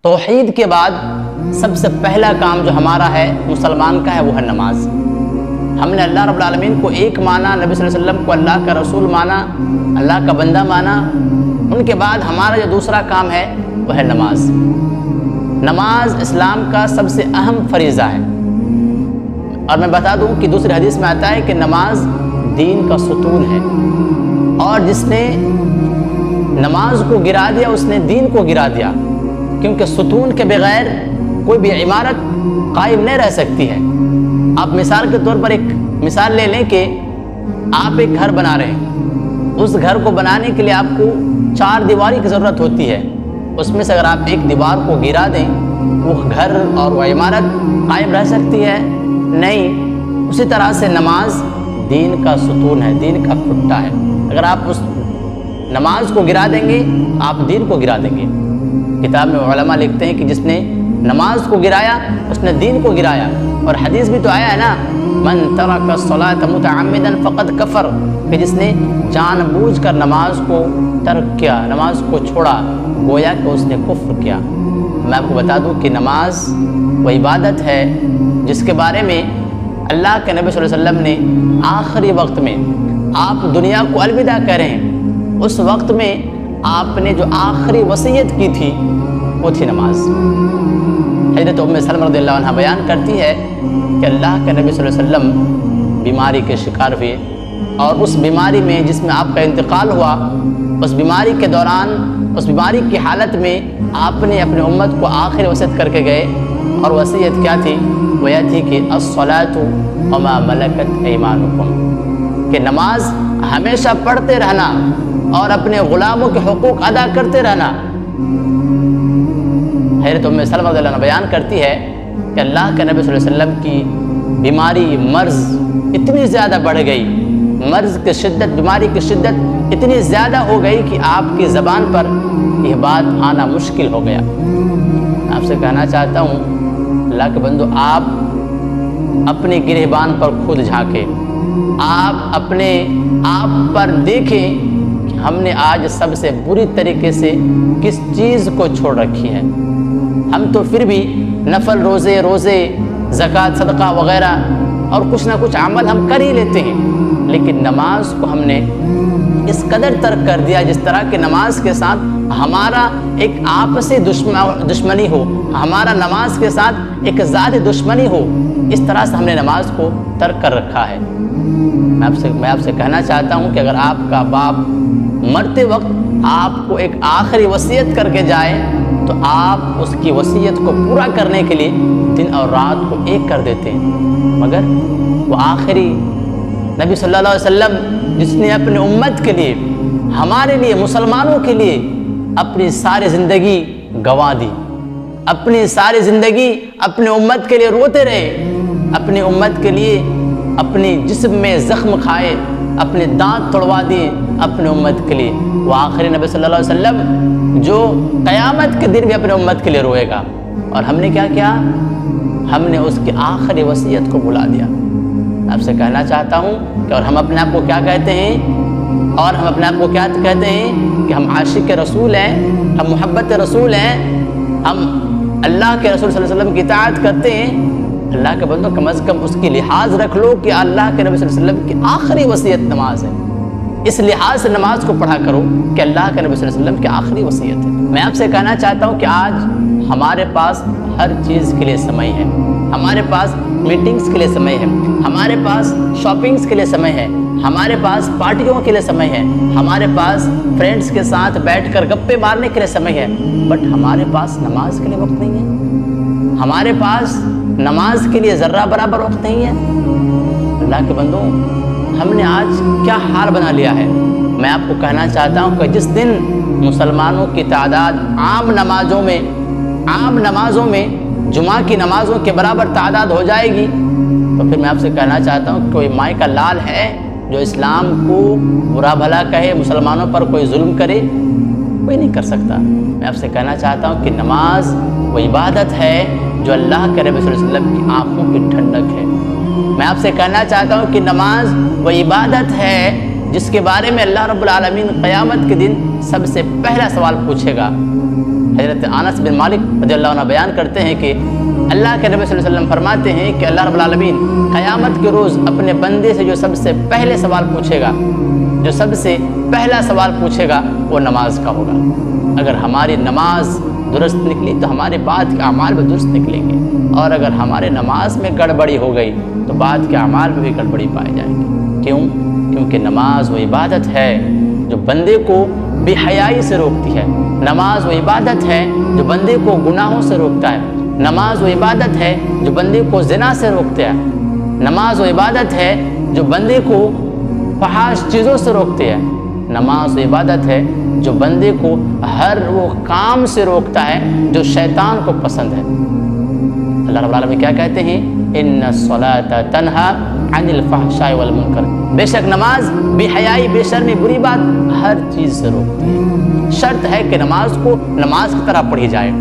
توحید کے بعد سب سے پہلا کام جو ہمارا ہے مسلمان کا ہے وہ ہے نماز۔ ہم نے اللہ رب العالمین کو ایک مانا، نبی صلی اللہ علیہ وسلم کو اللہ کا رسول مانا، اللہ کا بندہ مانا۔ ان کے بعد ہمارا جو دوسرا کام ہے وہ ہے نماز۔ نماز اسلام کا سب سے اہم فریضہ ہے، اور میں بتا دوں کہ دوسری حدیث میں آتا ہے کہ نماز دین کا ستون ہے، اور جس نے نماز کو گرا دیا اس نے دین کو گرا دیا، کیونکہ ستون کے بغیر کوئی بھی عمارت قائم نہیں رہ سکتی ہے۔ آپ مثال کے طور پر ایک مثال لے لیں کہ آپ ایک گھر بنا رہے ہیں، اس گھر کو بنانے کے لیے آپ کو 4 دیواری کی ضرورت ہوتی ہے۔ اس میں سے اگر آپ ایک دیوار کو گرا دیں وہ گھر اور وہ عمارت قائم رہ سکتی ہے؟ نہیں۔ اسی طرح سے نماز دین کا ستون ہے، دین کا کھٹا ہے۔ اگر آپ اس نماز کو گرا دیں گے آپ دین کو گرا دیں گے۔ کتاب میں علماء لکھتے ہیں کہ جس نے نماز کو گرایا اس نے دین کو گرایا، اور حدیث بھی تو آیا ہے نا، من ترک الصلاۃ متعمدا فقد کفر، کہ جس نے جان بوجھ کر نماز کو ترک کیا، نماز کو چھوڑا، گویا کہ اس نے کفر کیا۔ میں آپ کو بتا دوں کہ نماز وہ عبادت ہے جس کے بارے میں اللہ کے نبی صلی اللہ علیہ وسلم نے آخری وقت میں، آپ دنیا کو الوداع کہہ رہے ہیں، اس وقت میں آپ نے جو آخری وصیت کی تھی وہ تھی نماز۔ حضرت ام سلمہ رضی اللہ عنہ بیان کرتی ہے کہ اللہ کے نبی صلی اللہ علیہ وسلم بیماری کے شکار ہوئے، اور اس بیماری میں جس میں آپ کا انتقال ہوا، اس بیماری کے دوران، اس بیماری کی حالت میں آپ نے اپنے امت کو آخری وصیت کر کے گئے، اور وصیت کیا تھی؟ وہ یہ تھی کہ الصلاۃ وما ملکت ایمانکم، کہ نماز ہمیشہ پڑھتے رہنا اور اپنے غلاموں کے حقوق ادا کرتے رہنا۔ حضرت ام سلمہ رضی اللہ عنہ بیان کرتی ہے کہ اللہ کے نبی صلی اللہ علیہ وسلم کی بیماری، مرض اتنی زیادہ بڑھ گئی، مرض کی شدت، بیماری کی شدت اتنی زیادہ ہو گئی کہ آپ کی زبان پر یہ بات آنا مشکل ہو گیا۔ آپ سے کہنا چاہتا ہوں اللہ کے بندو، آپ اپنے گریبان پر خود جھانکیں، آپ اپنے آپ پر دیکھیں کہ ہم نے آج سب سے بری طریقے سے کس چیز کو چھوڑ رکھی ہے۔ ہم تو پھر بھی نفل روزے زکوٰۃ صدقہ وغیرہ اور کچھ نہ کچھ عمل ہم کر ہی لیتے ہیں، لیکن نماز کو ہم نے اس قدر ترک کر دیا جس طرح کہ نماز کے ساتھ ہمارا ایک آپسی دشمنی ہو، ہمارا نماز کے ساتھ ایک ذاتی دشمنی ہو، اس طرح سے ہم نے نماز کو ترک کر رکھا ہے۔ میں آپ سے کہنا چاہتا ہوں کہ اگر آپ کا باپ مرتے وقت آپ کو ایک آخری وصیت کر کے جائے تو آپ اس کی وصیت کو پورا کرنے کے لیے دن اور رات کو ایک کر دیتے ہیں، مگر وہ آخری نبی صلی اللہ علیہ وسلم جس نے اپنی امت کے لیے، ہمارے لیے، مسلمانوں کے لیے اپنی ساری زندگی گنوا دی، اپنی ساری زندگی اپنے امت کے لیے روتے رہے، اپنی امت کے لیے اپنی جسم میں زخم کھائے، اپنے دانت توڑوا دیے اپنے امت کے لیے۔ وہ آخری نبی صلی اللہ علیہ وسلم جو قیامت کے دن بھی اپنے امت کے لیے روئے گا، اور ہم نے کیا کیا؟ ہم نے اس کی آخری وصیت کو بھلا دیا۔ آپ سے کہنا چاہتا ہوں کہ اور ہم اپنے آپ کو کیا کہتے ہیں؟ اور ہم اپنے آپ کو کیا کہتے ہیں کہ ہم عاشق رسول ہیں، ہم محبت رسول ہیں، ہم اللہ کے رسول صلی اللہ علیہ وسلم کی اطاعت کرتے ہیں۔ اللہ کے بندوں کم از کم اس کی لحاظ رکھ لو کہ اللہ کے نبی صلی اللہ علیہ وسلم کی آخری وصیت نماز ہے، اس لحاظ سے نماز کو پڑھا کرو کہ اللہ کے نبی صلی اللہ علیہ وسلم کی آخری وصیت ہے۔ میں آپ سے کہنا چاہتا ہوں کہ آج ہمارے پاس ہر چیز کے لیے سمے ہے، ہمارے پاس میٹنگز کے لیے سمے ہے، ہمارے پاس شاپنگز کے لیے سمے ہے، ہمارے پاس پارٹیوں کے لیے سمے ہے، ہمارے پاس فرینڈز کے ساتھ بیٹھ کر گپے مارنے کے لیے سمے ہے، بٹ ہمارے پاس نماز کے لیے وقت نہیں ہے، ہمارے پاس نماز کے لیے ذرہ برابر وقت نہیں ہے۔ اللہ کے بندوں، ہم نے آج کیا حال بنا لیا ہے۔ میں آپ کو کہنا چاہتا ہوں کہ جس دن مسلمانوں کی تعداد عام نمازوں میں جمعہ کی نمازوں کے برابر تعداد ہو جائے گی تو پھر میں آپ سے کہنا چاہتا ہوں کہ کوئی مائی کا لال ہے جو اسلام کو برا بھلا کہے، مسلمانوں پر کوئی ظلم کرے؟ کوئی نہیں کر سکتا۔ میں آپ سے کہنا چاہتا ہوں کہ نماز وہ عبادت ہے جو اللہ کے نبی صلی اللہ علیہ وسلم کی آنکھوں کی ٹھنڈک ہے۔ میں آپ سے کہنا چاہتا ہوں کہ نماز وہ عبادت ہے جس کے بارے میں اللہ رب العالمین قیامت کے دن سب سے پہلا سوال پوچھے گا۔ حضرت انس بن مالک رضی اللہ عنہ بیان کرتے ہیں کہ اللہ کے نبی صلی اللہ علیہ وسلم فرماتے ہیں کہ اللہ رب العالمین قیامت کے روز اپنے بندے سے جو سب سے پہلے سوال پوچھے گا، جو سب سے پہلا سوال پوچھے گا وہ نماز کا ہوگا۔ اگر ہماری نماز درست نکلی تو ہمارے بعد کے اعمال بھی درست نکلیں گے، اور اگر ہمارے نماز میں گڑبڑی ہو گئی تو بعد کے اعمال میں بھی گڑبڑی پائے جائیں گے۔ کیوں؟ کیونکہ نماز وہ عبادت ہے جو بندے کو بے حیائی سے روکتی ہے، نماز وہ عبادت ہے جو بندے کو گناہوں سے روکتا ہے، نماز وہ عبادت ہے جو بندے کو زنا سے روکتے ہیں، نماز وہ عبادت ہے جو بندے کو فحش چیزوں سے روکتے ہیں، نماز وہ عبادت ہے جو بندے کو ہر وہ کام سے روکتا ہے جو شیطان کو پسند ہے۔ اللہ رب العالمین کیا کہتے ہیں؟ ان الصلاۃ تنہی عن الفحشاء والمنکر، بے شک نماز بے حیائی، بے شرمی، بری بات ہر چیز سے روکتی ہے۔ شرط ہے کہ نماز کو نماز کی طرح پڑھی جائے۔